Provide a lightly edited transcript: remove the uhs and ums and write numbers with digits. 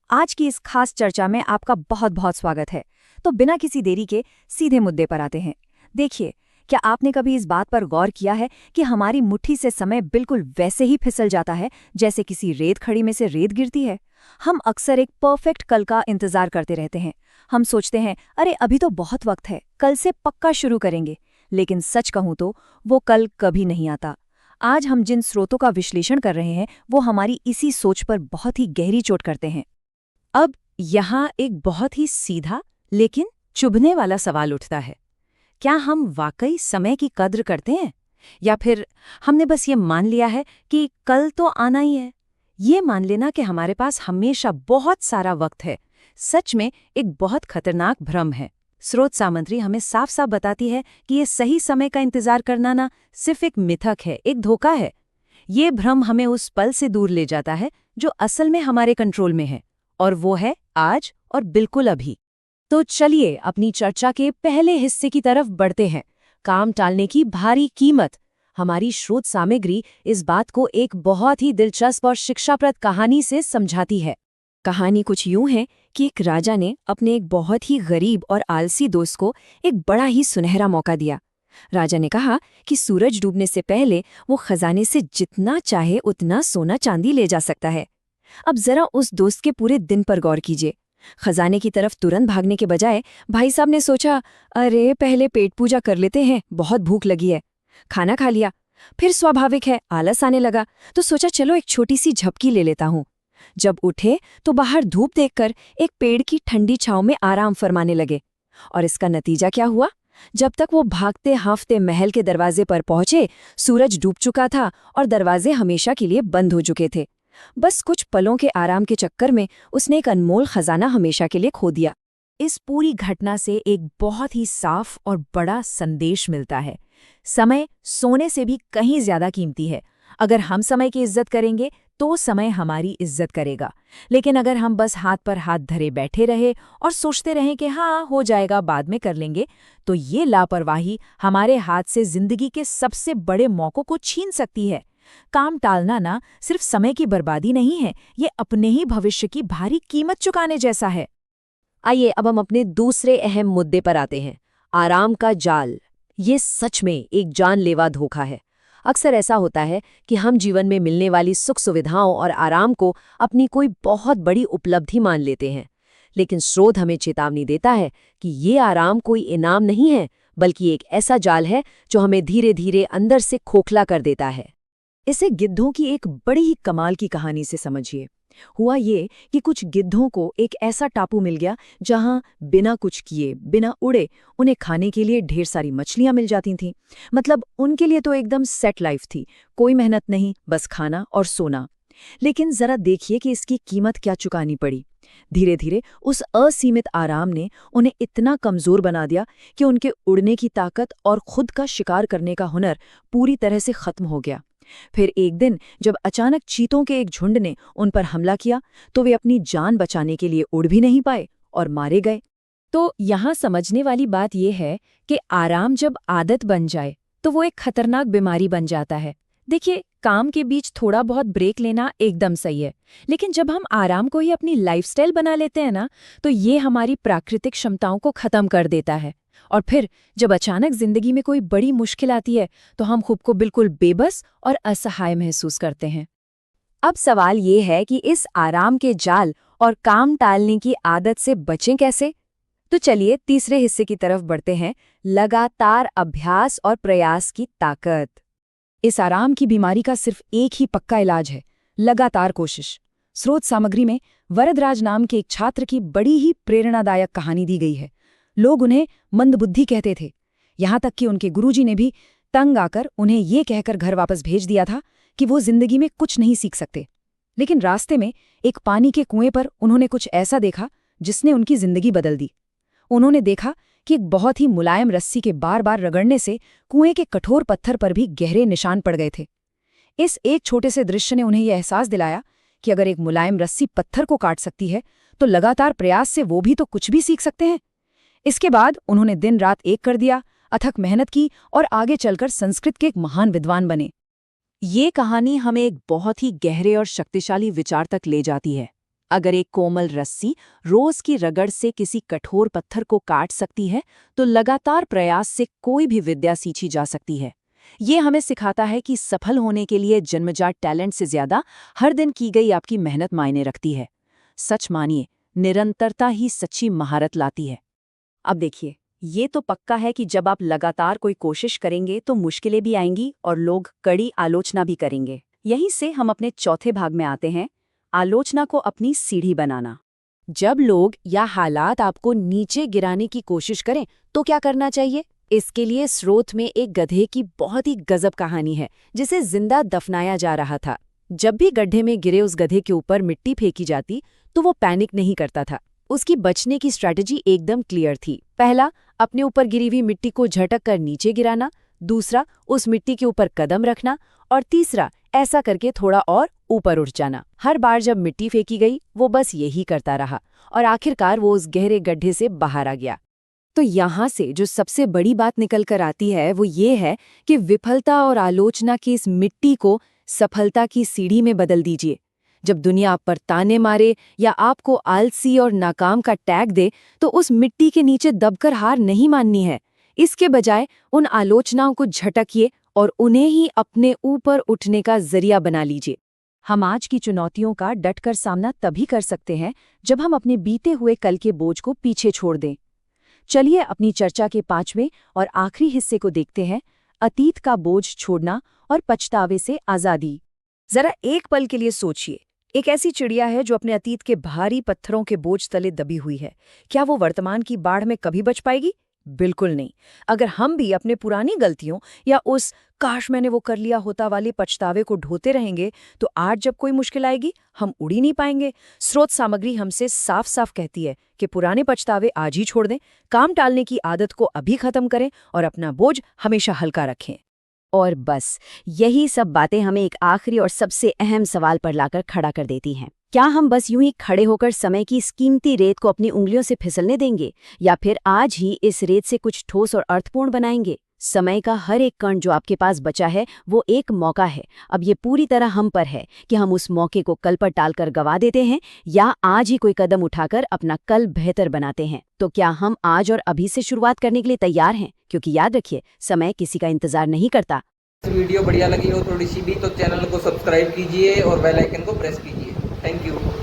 आज की इस खास चर्चा में आपका बहुत बहुत स्वागत है। तो बिना किसी देरी के सीधे मुद्दे पर आते हैं। देखिए, क्या आपने कभी इस बात पर गौर किया है कि हमारी मुट्ठी से समय बिल्कुल वैसे ही फिसल जाता है जैसे किसी रेत खड़ी में से रेत गिरती है। हम अक्सर एक परफेक्ट कल का इंतजार करते रहते हैं। हम सोचते हैं, अरे अभी तो बहुत वक्त है, कल से पक्का शुरू करेंगे। लेकिन सच कहूं तो वो कल कभी नहीं आता। आज हम जिन स्रोतों का विश्लेषण कर रहे हैं वो हमारी इसी सोच पर बहुत ही गहरी चोट करते हैं। अब यहाँ एक बहुत ही सीधा लेकिन चुभने वाला सवाल उठता है। क्या हम वाकई समय की कद्र करते हैं, या फिर हमने बस ये मान लिया है कि कल तो आना ही है? ये मान लेना कि हमारे पास हमेशा बहुत सारा वक्त है, सच में एक बहुत खतरनाक भ्रम है। स्रोत सामग्री हमें साफ साफ बताती है कि ये सही समय का इंतजार करना ना सिर्फ एक मिथक है, एक धोखा है। ये भ्रम हमें उस पल से दूर ले जाता है जो असल में हमारे कंट्रोल में है, और वो है आज और बिल्कुल अभी। तो चलिए अपनी चर्चा के पहले हिस्से की तरफ बढ़ते हैं, काम टालने की भारी कीमत। हमारी स्रोत सामग्री इस बात को एक बहुत ही दिलचस्प और शिक्षाप्रद कहानी से समझाती है। कहानी कुछ यूं है कि एक राजा ने अपने एक बहुत ही गरीब और आलसी दोस्त को एक बड़ा ही सुनहरा मौका दिया। राजा ने कहा कि सूरज डूबने से पहले वो खजाने से जितना चाहे उतना सोना चांदी ले जा सकता है। अब जरा उस दोस्त के पूरे दिन पर गौर कीजिए। खजाने की तरफ तुरंत भागने के बजाय भाई साहब ने सोचा, अरे पहले पेट पूजा कर लेते हैं, बहुत भूख लगी है। खाना खा लिया, फिर स्वाभाविक है आलस आने लगा, तो सोचा चलो एक छोटी सी झपकी ले लेता हूँ। जब उठे तो बाहर धूप देखकर एक पेड़ की ठंडी छांव में आराम फरमाने लगे। और इसका नतीजा क्या हुआ? जब तक वो भागते हांफते महल के दरवाजे पर पहुंचे, सूरज डूब चुका था और दरवाजे हमेशा के लिए बंद हो चुके थे। बस कुछ पलों के आराम के चक्कर में उसने एक अनमोल खजाना हमेशा के लिए खो दिया। इस पूरी घटना से एक बहुत ही साफ और बड़ा संदेश मिलता है। समय सोने से भी कहीं ज्यादा कीमती है। अगर हम समय की इज्जत करेंगे तो समय हमारी इज्जत करेगा। लेकिन अगर हम बस हाथ पर हाथ धरे बैठे रहे और सोचते रहें कि हाँ हो जाएगा, बाद में कर लेंगे, तो ये लापरवाही हमारे हाथ से जिंदगी के सबसे बड़े मौकों को छीन सकती है। काम टालना ना सिर्फ समय की बर्बादी नहीं है, ये अपने ही भविष्य की भारी कीमत चुकाने जैसा है। आइए अब हम अपने दूसरे अहम मुद्दे पर आते हैं, आराम का जाल। ये सच में एक जानलेवा धोखा है। अक्सर ऐसा होता है कि हम जीवन में मिलने वाली सुख सुविधाओं और आराम को अपनी कोई बहुत बड़ी उपलब्धि मान लेते हैं। लेकिन स्रोत हमें चेतावनी देता है कि ये आराम कोई इनाम नहीं है, बल्कि एक ऐसा जाल है जो हमें धीरे धीरे अंदर से खोखला कर देता है। इसे गिद्धों की एक बड़ी ही कमाल की कहानी से समझिए। हुआ ये कि कुछ गिद्धों को एक ऐसा टापू मिल गया जहां बिना कुछ किए, बिना उड़े, उन्हें खाने के लिए ढेर सारी मछलियां मिल जाती थीं। मतलब उनके लिए तो एकदम सेट लाइफ थी, कोई मेहनत नहीं, बस खाना और सोना। लेकिन जरा देखिए कि इसकी कीमत क्या चुकानी पड़ी। धीरे धीरे उस असीमित आराम ने उन्हें इतना कमजोर बना दिया कि उनके उड़ने की ताकत और खुद का शिकार करने का हुनर पूरी तरह से खत्म हो गया। फिर एक दिन जब अचानक चीतों के एक झुंड ने उन पर हमला किया, तो वे अपनी जान बचाने के लिए उड़ भी नहीं पाए और मारे गए। तो यहाँ समझने वाली बात यह है कि आराम जब आदत बन जाए तो वो एक खतरनाक बीमारी बन जाता है। देखिए, काम के बीच थोड़ा बहुत ब्रेक लेना एकदम सही है, लेकिन जब हम आराम को ही अपनी लाइफस्टाइल बना लेते हैं ना, तो ये हमारी प्राकृतिक क्षमताओं को खत्म कर देता है। और फिर जब अचानक जिंदगी में कोई बड़ी मुश्किल आती है तो हम खुद को बिल्कुल बेबस और असहाय महसूस करते हैं। अब सवाल ये है कि इस आराम के जाल और काम टालने की आदत से बचें कैसे? तो चलिए तीसरे हिस्से की तरफ बढ़ते हैं, लगातार अभ्यास और प्रयास की ताकत। इस आराम की बीमारी का सिर्फ एक ही पक्का इलाज है, लगातार कोशिश। स्रोत सामग्री में वरदराज नाम के एक छात्र की बड़ी ही प्रेरणादायक कहानी दी गई है। लोग उन्हें मंदबुद्धि कहते थे, यहाँ तक कि उनके गुरुजी ने भी तंग आकर उन्हें ये कहकर घर वापस भेज दिया था कि वो जिंदगी में कुछ नहीं सीख सकते। लेकिन रास्ते में एक पानी के कुएं पर उन्होंने कुछ ऐसा देखा जिसने उनकी जिंदगी बदल दी। उन्होंने देखा कि एक बहुत ही मुलायम रस्सी के बार बार रगड़ने से कुएं के कठोर पत्थर पर भी गहरे निशान पड़ गए थे। इस एक छोटे से दृश्य ने उन्हें यह एहसास दिलाया कि अगर एक मुलायम रस्सी पत्थर को काट सकती है, तो लगातार प्रयास से वो भी तो कुछ भी सीख सकते हैं। इसके बाद उन्होंने दिन रात एक कर दिया, अथक मेहनत की और आगे चलकर संस्कृत के एक महान विद्वान बने। ये कहानी हमें एक बहुत ही गहरे और शक्तिशाली विचार तक ले जाती है। अगर एक कोमल रस्सी रोज की रगड़ से किसी कठोर पत्थर को काट सकती है, तो लगातार प्रयास से कोई भी विद्या सीखी जा सकती है। ये हमें सिखाता है कि सफल होने के लिए जन्मजात टैलेंट से ज्यादा हर दिन की गई आपकी मेहनत मायने रखती है। सच मानिए, निरंतरता ही सच्ची महारत लाती है। अब देखिए, ये तो पक्का है कि जब आप लगातार कोई कोशिश करेंगे तो मुश्किलें भी आएंगी और लोग कड़ी आलोचना भी करेंगे। यहीं से हम अपने चौथे भाग में आते हैं, आलोचना को अपनी सीढ़ी बनाना। जब लोग या हालात आपको नीचे गिराने की कोशिश करें तो क्या करना चाहिए? इसके लिए स्रोत में एक गधे की बहुत ही गजब कहानी है, जिसे जिंदा दफनाया जा रहा था। जब भी गड्ढे में गिरे उस गधे के ऊपर मिट्टी फेंकी जाती तो वो पैनिक नहीं करता था। उसकी बचने की स्ट्रैटेजी एकदम क्लियर थी। पहला, अपने ऊपर गिरी हुई मिट्टी को झटक कर नीचे गिराना। दूसरा, उस मिट्टी के ऊपर कदम रखना। और तीसरा, ऐसा करके थोड़ा और ऊपर उठ जाना। हर बार जब मिट्टी फेंकी गई वो बस यही करता रहा और आखिरकार वो उस गहरे गड्ढे से बाहर आ गया। तो यहाँ से जो सबसे बड़ी बात निकल कर आती है वो ये है कि विफलता और आलोचना की इस मिट्टी को सफलता की सीढ़ी में बदल दीजिए। जब दुनिया आप पर ताने मारे या आपको आलसी और नाकाम का टैग दे, तो उस मिट्टी के नीचे दबकर हार नहीं माननी है। इसके बजाय उन आलोचनाओं को झटकिए और उन्हें ही अपने ऊपर उठने का जरिया बना लीजिए। हम आज की चुनौतियों का डटकर सामना तभी कर सकते हैं जब हम अपने बीते हुए कल के बोझ को पीछे छोड़ दें। चलिए अपनी चर्चा के 5वें और आखिरी हिस्से को देखते हैं, अतीत का बोझ छोड़ना और पछतावे से आज़ादी। जरा एक पल के लिए सोचिए, एक ऐसी चिड़िया है जो अपने अतीत के भारी पत्थरों के बोझ तले दबी हुई है। क्या वो वर्तमान की बाढ़ में कभी बच पाएगी? बिल्कुल नहीं। अगर हम भी अपने पुरानी गलतियों या उस काश मैंने वो कर लिया होता वाले पछतावे को ढोते रहेंगे, तो आज जब कोई मुश्किल आएगी हम उड़ ही नहीं पाएंगे। स्रोत सामग्री हमसे साफ साफ कहती है कि पुराने पछतावे आज ही छोड़ दें, काम टालने की आदत को अभी खत्म करें और अपना बोझ हमेशा हल्का रखें। और बस यही सब बातें हमें एक आखिरी और सबसे अहम सवाल पर लाकर खड़ा कर देती हैं। क्या हम बस यूं ही खड़े होकर समय की इस कीमती रेत को अपनी उंगलियों से फिसलने देंगे, या फिर आज ही इस रेत से कुछ ठोस और अर्थपूर्ण बनाएंगे? समय का हर एक कण जो आपके पास बचा है वो एक मौका है। अब ये पूरी तरह हम पर है कि हम उस मौके को कल पर टालकर गवा देते हैं या आज ही कोई कदम उठाकर अपना कल बेहतर बनाते हैं। तो क्या हम आज और अभी से शुरुआत करने के लिए तैयार हैं? क्योंकि याद रखिए, समय किसी का इंतजार नहीं करता। वीडियो बढ़िया लगी हो थोड़ी सी भी तो चैनल को सब्सक्राइब कीजिए और बेल आइकन को प्रेस कीजिए। Thank you.